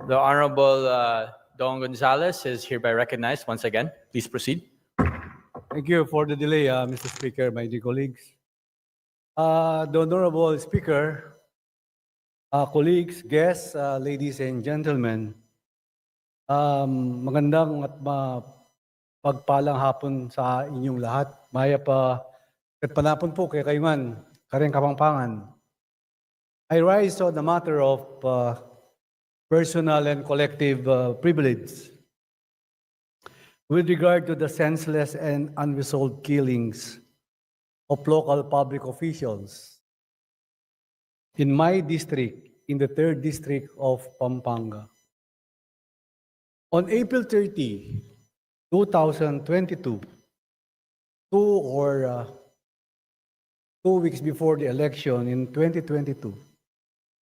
The Honorable Don Gonzales is hereby recognized once again. Please proceed. Thank you for the delay, Mr. Speaker, my dear colleagues. The Honorable Speaker, colleagues, guests, ladies and gentlemen, magandang at pagpalang hapon sa inyong lahat. Maya pa, panapon po kay Kayman, Kariang Kapampangan. I rise on the matter of personal and collective privilege with regard to the senseless and unresolved killings of local public officials in my district, in the 3rd District of Pampanga. On April 30, 2022, 2 weeks before the election in 2022,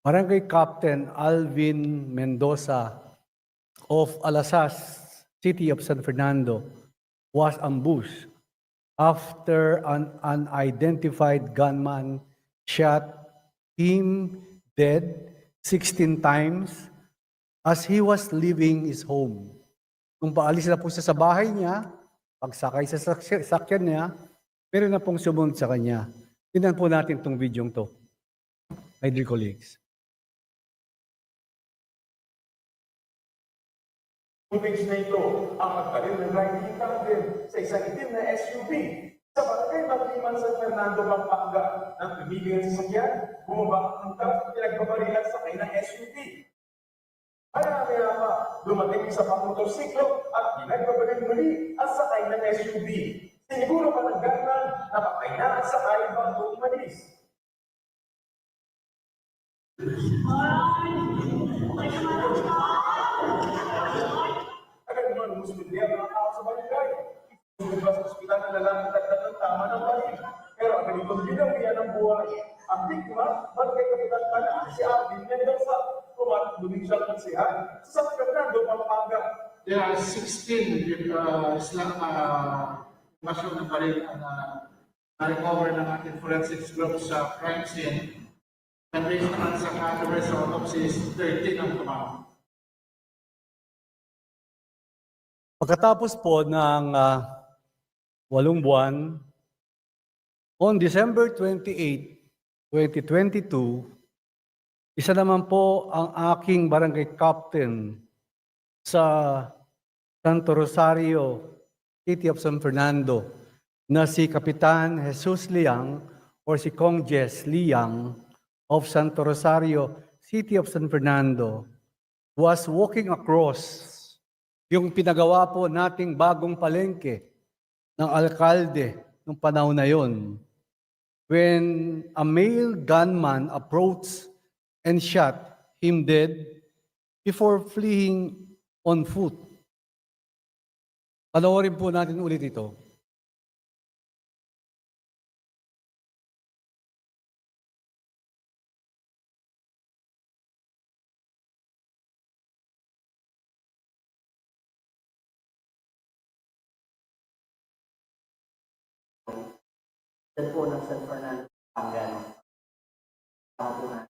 Barangay Captain Alvin Mendoza of Alasas, City of San Fernando, was ambushed after an unidentified gunman shot him dead 16 times as he was leaving his home. Nung paalis na po siya sa bahay niya, pagsakay sa sakyan niya, meron na pong sumunod sa kanya. Tingnan po natin itong video to, my dear colleagues. Image na ito ang magkaroon ng riding tandem sa isang itim na SUV sa barangay Matliman, San Fernando, Pampanga. Nang tumigil ang sasakyan, bumaba ang tapos pinagbabarilan sa kanilang SUV. Maya-maya pa, dumating sa pangmotorsiklo at pinagbabaril muli ang sakay ng SUV. Siniguro pa ng gunman na patay na ang sakay bago umalis. Agad naman umuskundi ang mga tao sa barangay. Sumunod ba sa ospital na lalaking tagdag ng tama ng baril. Pero agad itong binawian ng buhay. Ang biktima, barangay kapitan pa na si Alvin Mendoza. Kumatulong siya ng sihan sa San Fernando, Pampanga. There are 16 masyon ng baril na na-recover ng ating forensics group sa crime scene. And based naman sa cadavers sa autopsies, 13 ang tumama. Pagkatapos po ng 8 buwan, on December 28, 2022, isa naman po ang aking barangay captain sa Santo Rosario, City of San Fernando, na si Kapitan Jesus Liang or si Kong Jess Liang of Santo Rosario, City of San Fernando, was walking across yung pinagawa po nating bagong palengke ng alkalde nung panahon na yon, when a male gunman approached and shot him dead before fleeing on foot. Panoorin po natin ulit ito. Yan po ng San Fernando, Pampanga. Ako po na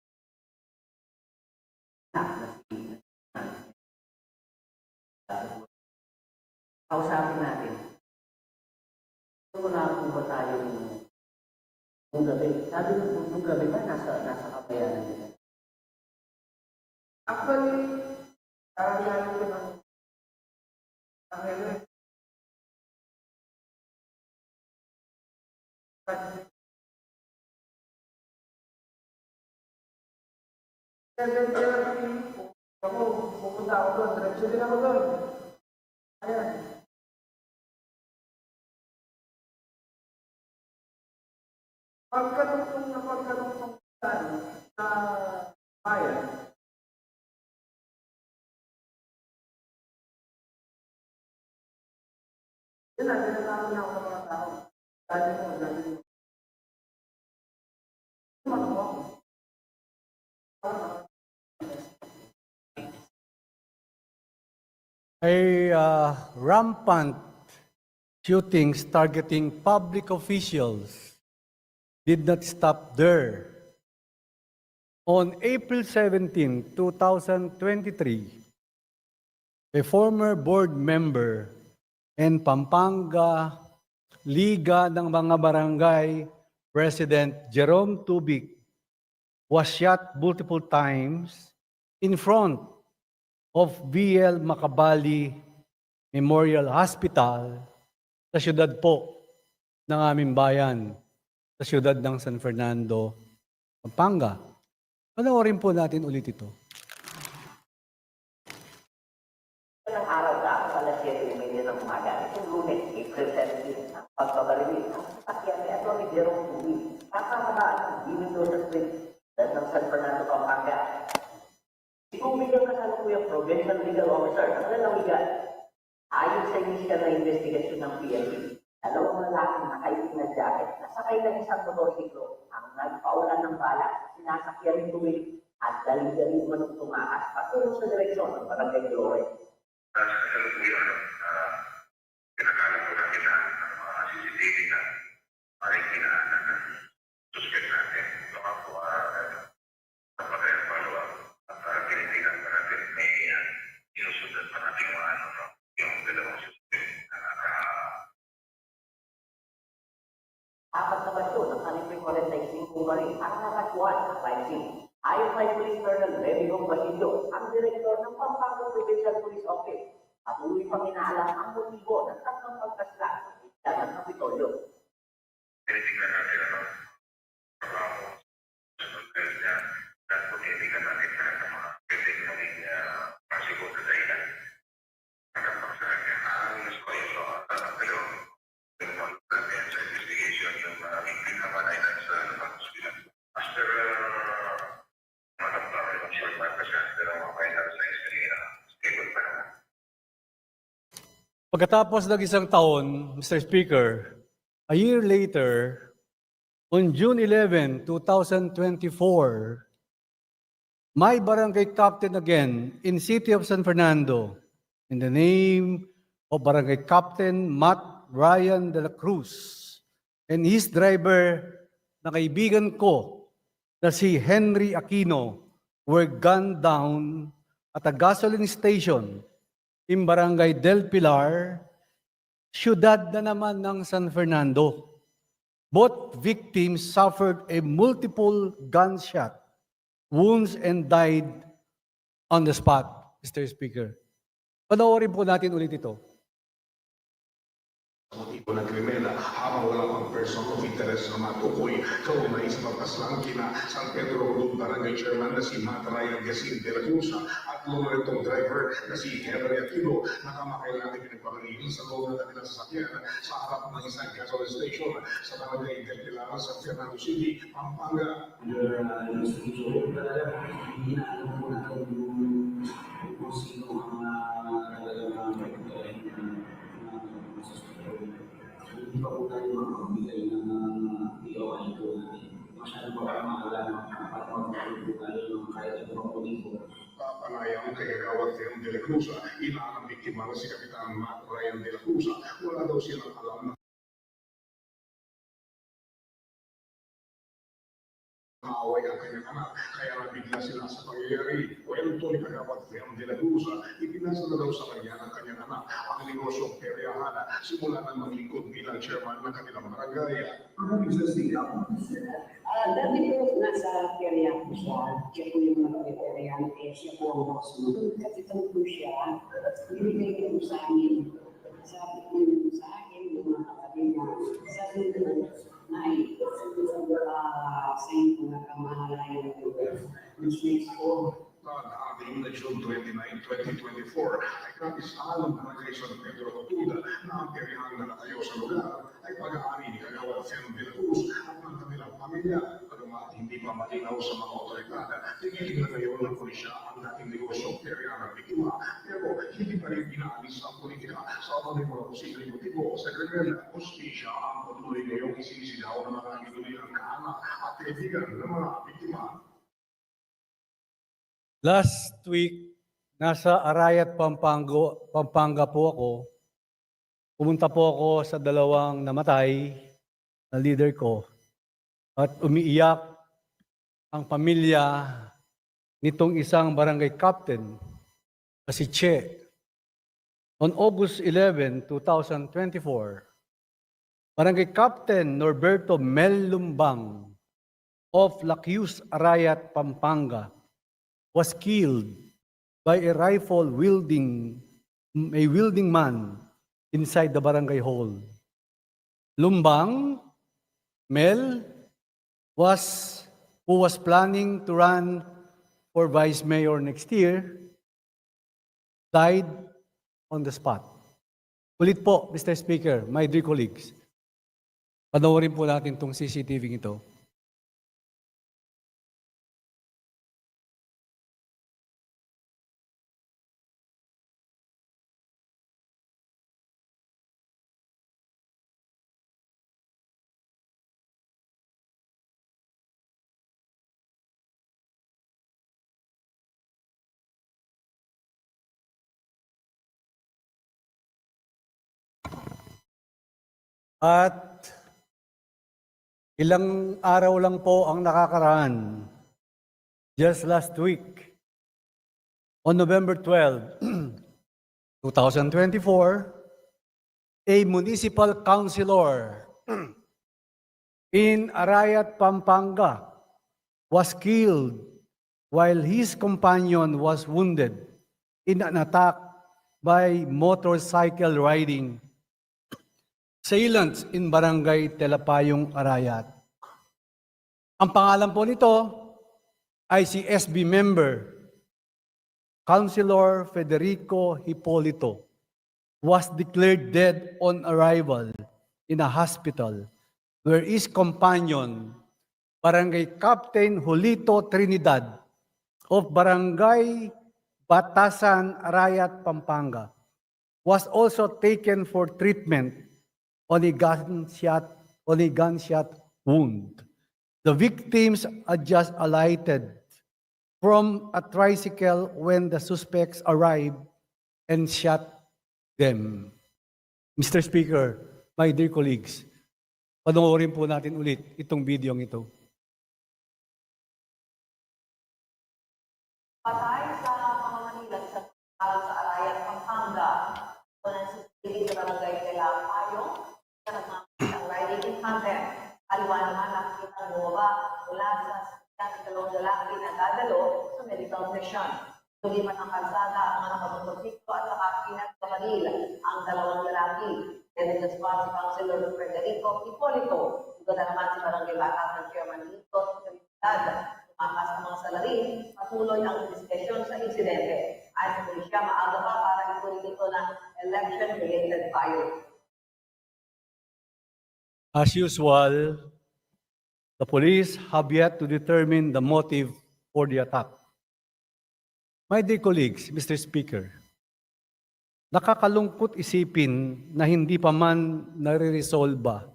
si kausapin natin. Ito na po ba tayo nung gabi? Sabi nung gabi ba nasa kabayanan nila? Actually, karamihan ko ng ako, pupunta ako doon. Diretso din ako doon. Ayan. Pagkatong sa bayan, yun na, dinalaman na ako ng mga tao. Dati mo. Rampant shootings targeting public officials did not stop there. On April 17, 2023, a former board member and Pampanga Liga ng mga Barangay President Jerome Tubig was shot multiple times in front of BL Macabali Memorial Hospital sa syudad po ng aming bayan, sa syudad ng San Fernando, Pampanga. Panoorin po natin ulit ito. Ilang araw ka, alas 7:30 ng umaga, itong Lunes, April 17, ang pagbabarili ng sasakyan ni Atty. Jerome Tubig, kakababaan ng Dimendosa Street ng San Fernando, Pampanga. Si Tubig ang kasalukuyang Provincial Legal Officer ng lalawigan. Ayon sa inisyal na investigasyon ng PNP, dalawang lalaking nakaitim na jacket na sakay ng isang motorsiklo ang nagpaulan ng bala sa sinasakyan ni Tubig at dali-dali manong tumakas patulong sa direksyon ng Barangay Glory. Sa kasalukuyan, pinakalat ko natin ang mga CCTV na makikinaan ng suspect natin. Baka po napatay ang follow-up at tinitigan pa natin may sinusundan pa natin yung dalawang suspect na Apat na basyo ng kanilang 45 baril ang nakatuan sa crime scene. Ayon kay Police Colonel Revino Basilio, ang direktor ng Pampanga Provincial Police Office, patuloy pang inaalam ang motibo ng tatlong pagkasla sa isla ng Kapitolyo. tinitignan natin trabaho sa pagkakas niya at tinitignan natin lahat ng mga pwedeng maging possible na dahilan. Hanggang pa sa kanya, ang gusto ko yung dalawang natin sa investigation yung pinakamalainan sa hospital. After matapos ng short time kasi dalawang final sa stable pa naman. Pagkatapos ng isang taon, Mr. Speaker, a year later, on June 11, 2024, my barangay captain again in City of San Fernando, in the name of Barangay Captain Matt Ryan de la Cruz, and his driver na kaibigan ko na si Henry Aquino were gunned down at a gasoline station in Barangay Del Pilar, siyudad na naman ng San Fernando. Both victims suffered a multiple gunshot wounds and died on the spot, Mr. Speaker. Panoorin po natin ulit ito. Motibo ng krimen habang wala pang person of interest na matukoy kaunay sa pagkaslang kina San Pedro Rodon Barangay Chairman na si Matt Ryan Yasin de la Cruz at loretong driver na si Henry Aquino nakamakay natin pinagpapalingin sa loob ng kanilang sasakyan sa harap ng isang gasoline station sa Barangay Del Pilar sa Fernando City, Pampanga. Hinaalam po natin kung sino ang talagang hindi pa po tayo makapagbigay ng DOI po natin. Masyado pa kayo maalala para magpapagod po tayo ng kahit ito pa po dito. Papanayang kay Kagawad Fem de la Cruz, inaang biktima na si Kapitan Matt Ryan de la Cruz. Wala daw silang alam na maaway ang kanyang anak, kaya nabigla sila sa pangyayari. Kwento ni Kagawad Fem de la Cruz, ipinasa na daw sa kanya ng kanyang anak ang negosyong peryahan simula na maglingkod bilang chairman ng kanilang barangay. Dati po nasa perya po siya, siya po yung nag-perya, siya po ang boss mo. Kasi ito po siya, binigay ko po sa amin. Sabi ko sa akin, yung mga kapatid niya, sabi ko, Nay, sa inyo na kamahalayan ko, which makes po, Ating na June 29, 2024 ay kapisahan ng barangay San Pedro Rotuda na ang peryahan na natayo sa lugar ay pag-aari ni Kagawad Fem de la Cruz at ng kanilang pamilya. Pagkamat hindi pa malinaw sa mga otoridad, tigil na ngayon ng pulisya ang dating negosyong peryahan ng biktima, pero hindi pa rin pinaalis ang politika sa mga mga posibleng motibo sa krimen. Hustisya ang patuloy ngayong isisigaw ng mga inulilang kaanak at kaibigan ng mga biktima. Last week, nasa Arayat, Pampanga po ako. Pumunta po ako sa dalawang namatay na leader ko at umiiyak ang pamilya nitong isang barangay captain na si Che On August 11, 2024, Barangay Captain Norberto Mel Lumbang of Lacius Arayat, Pampanga was killed by a wielding man inside the barangay hall. Lumbang Mel who was planning to run for vice mayor next year, died on the spot. Ulit po, Mr. Speaker, my dear colleagues, panoorin po natin itong CCTV ito. At ilang araw lang po ang nakakaraan. Just last week, on November 12, 2024, a municipal councilor in Arayat, Pampanga was killed while his companion was wounded in an attack by motorcycle riding assailants in Barangay Telapayong, Arayat. Ang pangalan po nito ay si SB member, Councilor Federico Hipolito, was declared dead on arrival in a hospital where his companion, Barangay Captain Julito Trinidad of Barangay Batasan, Arayat, Pampanga, was also taken for treatment on a gunshot wound. The victims had just alighted from a tricycle when the suspects arrived and shot them. Mr. Speaker, my dear colleagues, panoorin po natin ulit itong video ito. Patay sa pamamanilan sa Arayat, Pampanga. Ito ng CCTV sa Barangay Telapayong. Ang riding in tandem. Aliwa naman nakikita bumaba mula sa sasakyan ng dalawang lalaki na dadalo sa medical mission. Tuliman ang kalsada ang mga nakamotorsiklo at saka pinagkamanil ang dalawang lalaki. Then the spot si Councilor Federico Hipolito. Ito na naman si Barangay Batasan Chairman Lito Trinidad. Tumakas ang mga salarin, patuloy ang investigation sa insidente. Ayon sa pulisya, maaga pa para ituloy ito na election-related violence. As usual, the police have yet to determine the motive for the attack. My dear colleagues, Mr. Speaker, nakakalungkot isipin na hindi pa man nare-resolba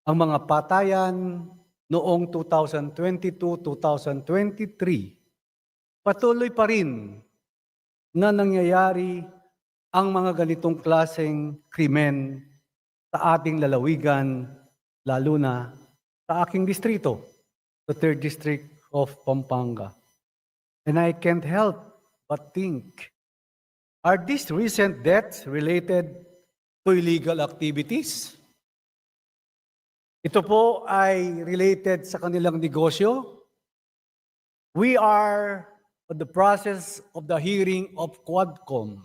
ang mga patayan noong 2022-2023. Patuloy pa rin na nangyayari ang mga ganitong klaseng krimen sa ating lalawigan, lalo na sa aking distrito, the 3rd District of Pampanga. And I can't help but think, are these recent deaths related to illegal activities? Ito po ay related sa kanilang negosyo. We are in the process of the hearing of Quadcom.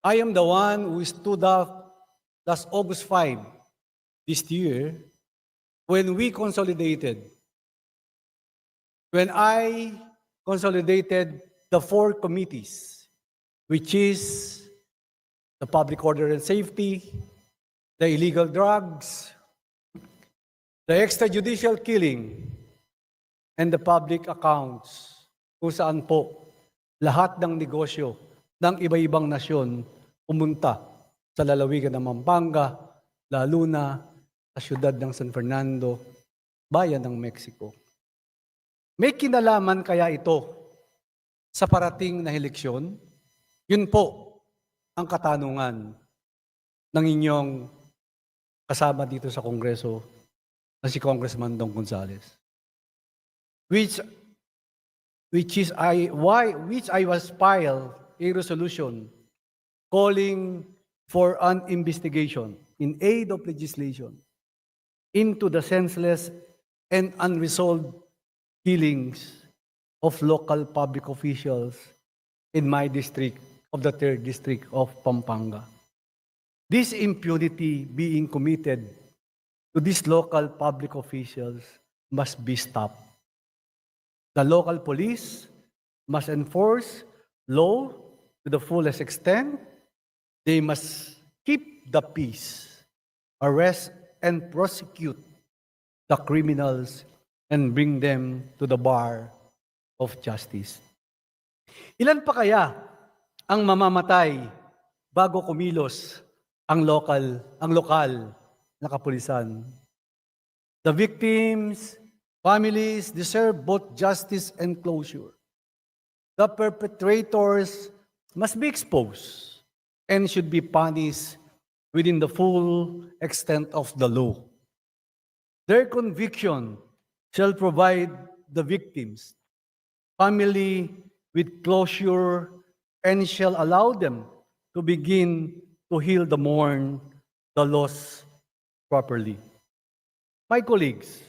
I am the one who stood up last August 5 this year when I consolidated the 4 committees, which is the public order and safety, the illegal drugs, the extrajudicial killing, and the public accounts, kung saan po lahat ng negosyo ng iba-ibang nasyon pumunta sa lalawigan ng Pampanga, lalo na sa siyudad ng San Fernando, bayan ng Mexico. May kinalaman kaya ito sa parating na eleksyon? Yun po ang katanungan ng inyong kasama dito sa Kongreso na si Congressman Dong Gonzales. Which I was filed a resolution calling for an investigation in aid of legislation into the senseless and unresolved killings of local public officials in my district of the 3rd District of Pampanga. This impunity being committed to these local public officials must be stopped. The local police must enforce law to the fullest extent. They must keep the peace, arrest and prosecute the criminals, and bring them to the bar of justice. Ilan pa kaya ang mamamatay bago kumilos ang lokal na kapulisan? The victims, families deserve both justice and closure. The perpetrators must be exposed and should be punished within the full extent of the law. Their conviction shall provide the victims, family with closure, and shall allow them to begin to heal the mourn, the loss properly. My colleagues,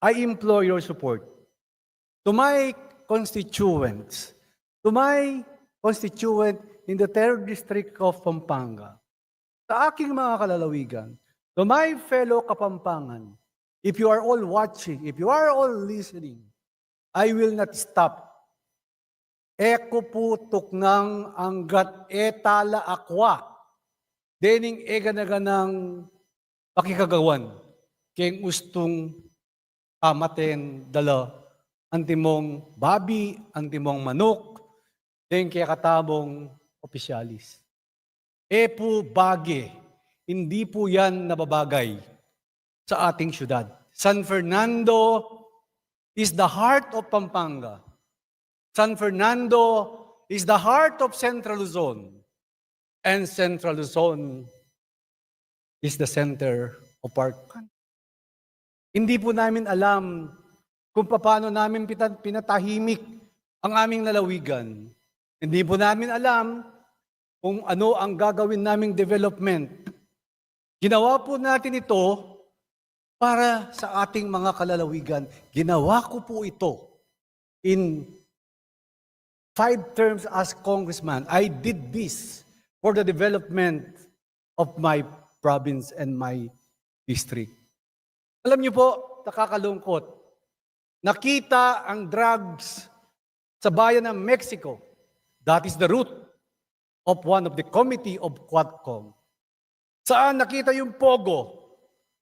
I implore your support to my constituents, to my constituent in the 3rd District of Pampanga, sa aking mga kalalawigan, to my fellow Kapampangan, if you are all watching, if you are all listening, I will not stop. Eko putok ng anggat etala akwa, dening eganaganang pakikagawan, keng ustong amaten dala, antimong babi, antimong manok, den kaya katamong opisyalis. Po bage, hindi po yan nababagay sa ating syudad. San Fernando is the heart of Pampanga. San Fernando is the heart of Central Luzon. And Central Luzon is the center of our country. Hindi po namin alam kung paano namin pinatahimik ang aming lalawigan. Hindi po namin alam kung ano ang gagawin naming development. Ginawa po natin ito para sa ating mga kalalawigan. Ginawa ko po ito in 5 terms as congressman. I did this for the development of my province and my district. Alam niyo po, nakakalungkot. Nakita ang drugs sa bayan ng Mexico. That is the root of one of the committee of Quadcom. Saan nakita yung Pogo?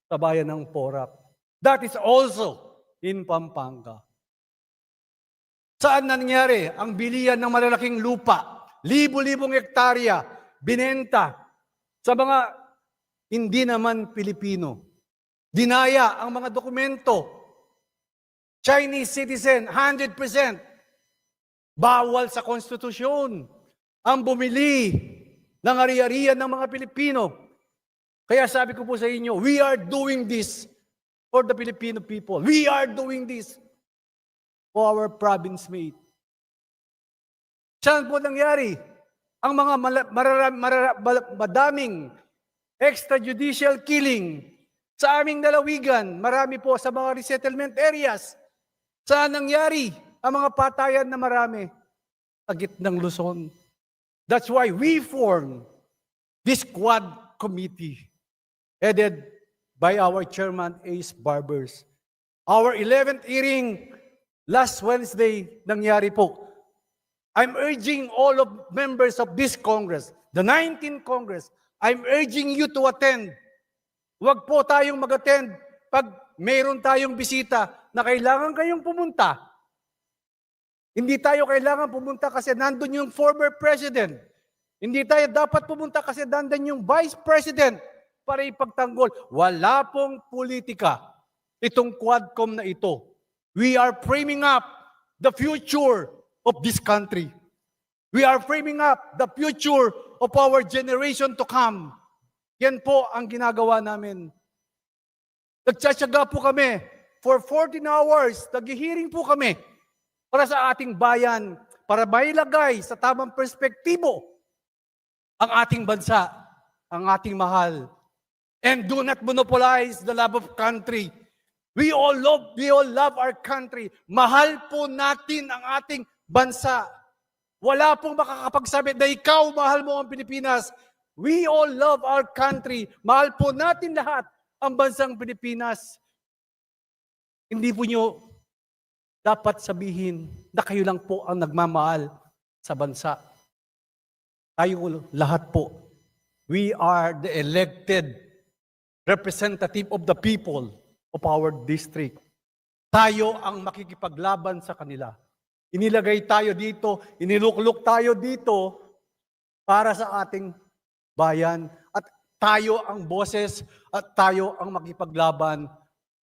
Sa bayan ng Porac. That is also in Pampanga. Saan nangyari ang bilihan ng malalaking lupa? Libo-libong hektarya, binenta sa mga hindi naman Pilipino. Dinaya ang mga dokumento. Chinese citizen, 100%. Bawal sa konstitusyon ang bumili ng ari-arian ng mga Pilipino. Kaya sabi ko po sa inyo, we are doing this for the Filipino people. We are doing this for our province mate. Saan po nangyari? Ang mga madaming extrajudicial killing sa aming lalawigan, marami po sa mga resettlement areas. Saan nangyari ang mga patayan na marami? Sa gitnang Luzon. That's why we formed this Quad Committee, headed by our chairman, Ace Barbers. Our 11th hearing last Wednesday nangyari po. I'm urging all of members of this Congress, the 19th Congress, I'm urging you to attend. Huwag po tayong mag-attend pag mayroon tayong bisita na kailangan kayong pumunta. Hindi tayo kailangan pumunta kasi nandun yung former president. Hindi tayo dapat pumunta kasi nandun yung vice president para ipagtanggol. Wala pong politika itong Quadcom na ito. We are framing up the future of this country. We are framing up the future of our generation to come. Yan po ang ginagawa namin. Nagtsatsaga po kami for 14 hours. Nag-hearing po kami para sa ating bayan, para mailagay sa tamang perspektibo ang ating bansa, ang ating mahal. And do not monopolize the love of country. We all love our country. Mahal po natin ang ating bansa. Wala pong makakapagsabi na ikaw, mahal mo ang Pilipinas. We all love our country. Mahal po natin lahat ang bansang Pilipinas. Hindi po nyo dapat sabihin na kayo lang po ang nagmamahal sa bansa. Tayo lahat po. We are the elected representative of the people of our district. Tayo ang makikipaglaban sa kanila. Inilagay tayo dito, inilukluk tayo dito para sa ating bayan. At tayo ang boses at tayo ang makipaglaban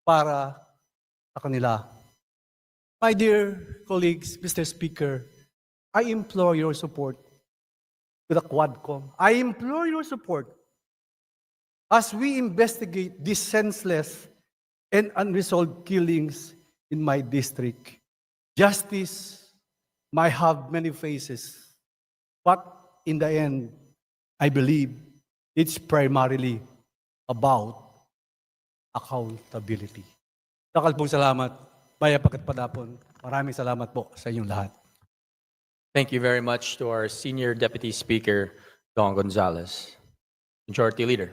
para sa kanila. My dear colleagues, Mr. Speaker, I implore your support to the Quadcom. I implore your support as we investigate these senseless and unresolved killings in my district. Justice might have many faces, but in the end, I believe it's primarily about accountability. Takal pong salamat. Maya Pagkatpadapon. Maraming salamat po sa inyong lahat. Thank you very much to our Senior Deputy Speaker, Don Gonzales. Majority Leader.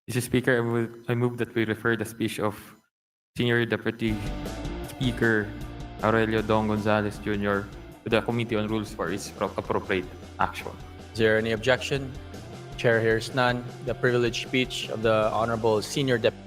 Mr. Speaker, I move that we refer the speech of Senior Deputy Speaker Aurelio Don Gonzales Jr. to the Committee on Rules for its appropriate action. Is there any objection? Chair hears none. The privileged speech of the Honorable Senior Deputy